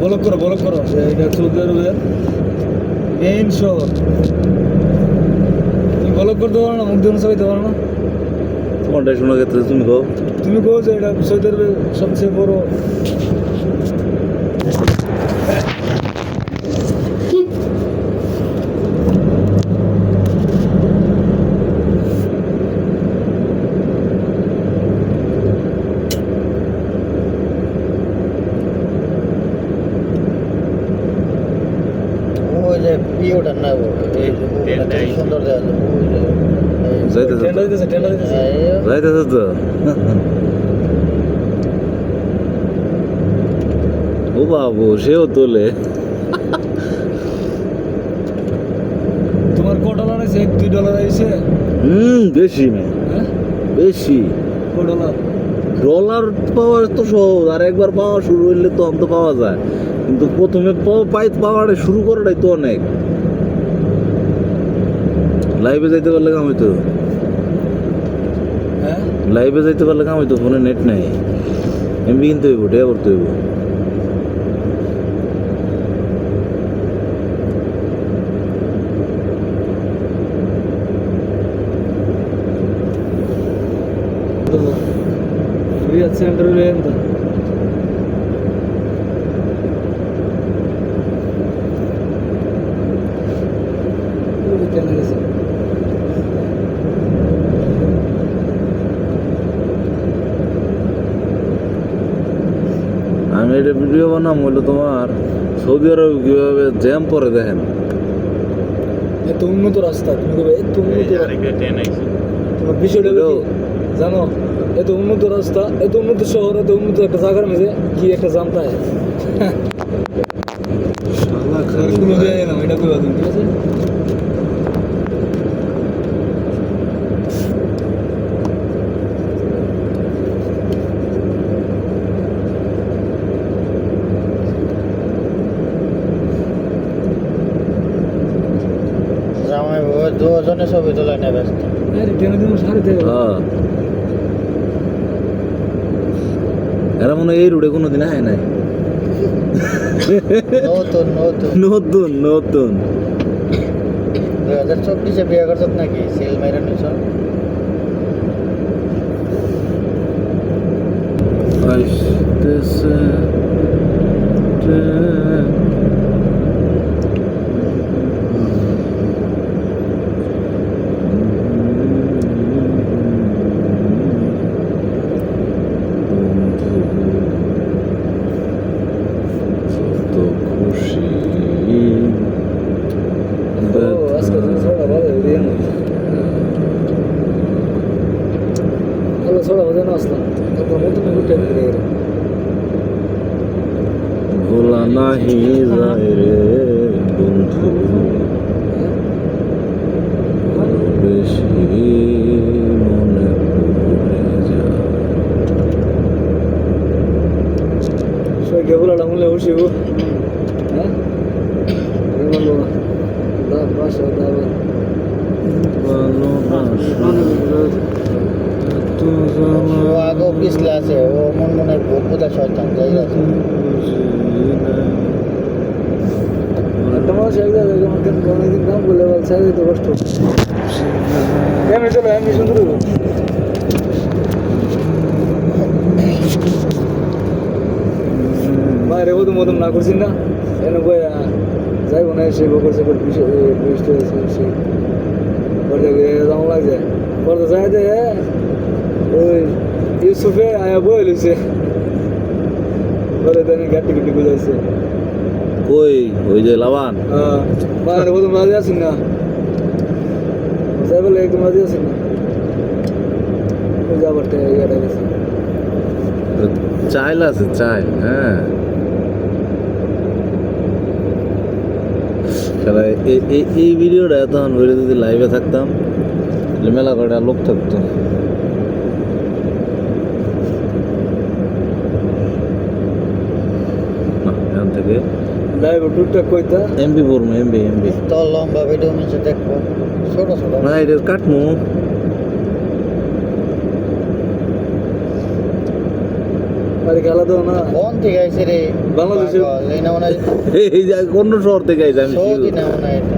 Block করো এটা Saudi আরবের মেইন শহর। তুমি ব্লক করতে পারো না, মুখ দিয়ে চাইতে পারো না। তোমারটাই শোনা গেছে, তুমি কো যে এটা সৌদি আরবের সবচেয়ে বড়। ওই যে ভিউটা না, এই সুন্দর দেখা যায়। যাইতেছে তো ও বাবু, সেও তোলে। তোমার $1 আছে? $2 আছে? বেশি মেয়ে, বেশি। $1 ডলার পাওয়া তো সহজ, আর একবার পাওয়া শুরু হইলে তো অন্ত পাওয়া যায়, কিন্তু প্রথমে পাওয়াটা শুরু করাটাই তো অনেক। লাইভে যাইতে পারলে কাম হইতো, হ্যাঁ লাইভে যাইতে পারলে কাম হইতো। ফোনে নেট নাই, এমবি কিনতে হইব, টিয়া করতে হইব। রিয়াদ সেন্টারে ఎంత? আমি এটা ভিডিও বানাম হইলো তোমার সৌদি আরব কিভাবে জ্যাম পরে দেখেন। এত উন্নত রাস্তা, তুমি বলবে এত উন্নত। তোমার বিষয়টা হলো কি জানো? এত উন্নত রাস্তা, এত উন্নত শহর, এত উন্নত একটা জায়গার মধ্যে কি একটা জানতা হয়। শালা কোনো দেয় না, এটা কইবা তুমি, ঠিক আছে? জামাই বাবা দুজনে ছবি তোলা নেই ব্যস্ত। আরে ট্রেনে তুমি সাড়ে থেকে এরা মনে হয় এই রুটে কোনোদিন আয় নাই। নতুন নতুন নতুন নতুন 2024 বিয়ে করছ নাকি? সেল মাইরা নিছ? আসতেছে খুশি আজকে ছোড়া ভালো দিয়ে না, ভালো ছোড়া ভালো না আসলাম। তারপর নতুন ঘুরতে গেলে ভোলা নাহি যায় রে বন্ধু, বেশি মনে পড়ে যায়। সবাইকে বলাটা মূল্য বসিব। হ্যাঁ বলবো দা বাসা দাবা ও আগেও পিছলে আছে, ও মনে ভূত বোঝা শয়তান জায়গা আছে। একটা মানুষ এক জায়গায় অনেকদিন কাম করলে বলছে তো কষ্ট। এমনি চলো, এমনি সুন্দর হইব। বাইরে মতো মতন না করছি না, এনে বই যাইব না, সে করছে বৃষ্টি হয়েছে, সে পরে যাওয়া লাগছে। পরে যাই যে ওই ইউসুফে আয়া বই লইছে, পরে তাই গাটি গুটি গুজাইছে। ওই যে লাবান বাইরে প্রথম রাজি আছি না, যাই বলে একদম রাজি আছি না, ওই যাবার ইয়াটা গেছে। চাইল আছে, চাইল। হ্যাঁ এই ভিডিওটা তখন বেরো যদি লাইভে থাকতাম তাহলে মেলা কটা লোক থাকতো। এখান থেকে লাইভ টুকটাক কইতা এমবি পড়বো, এমবি তো লম্বা ভিডিও নিচে দেখবো, ছোট ছোট না এটা কাটমু। আরে খেলা দাও না কোন থেকে আইছে রে বাংলাদেশের- পাগল, এই না মনে হয় এই যে অন্য শহর থেকে আইছে আমি সৌদি না মনে হয় এটা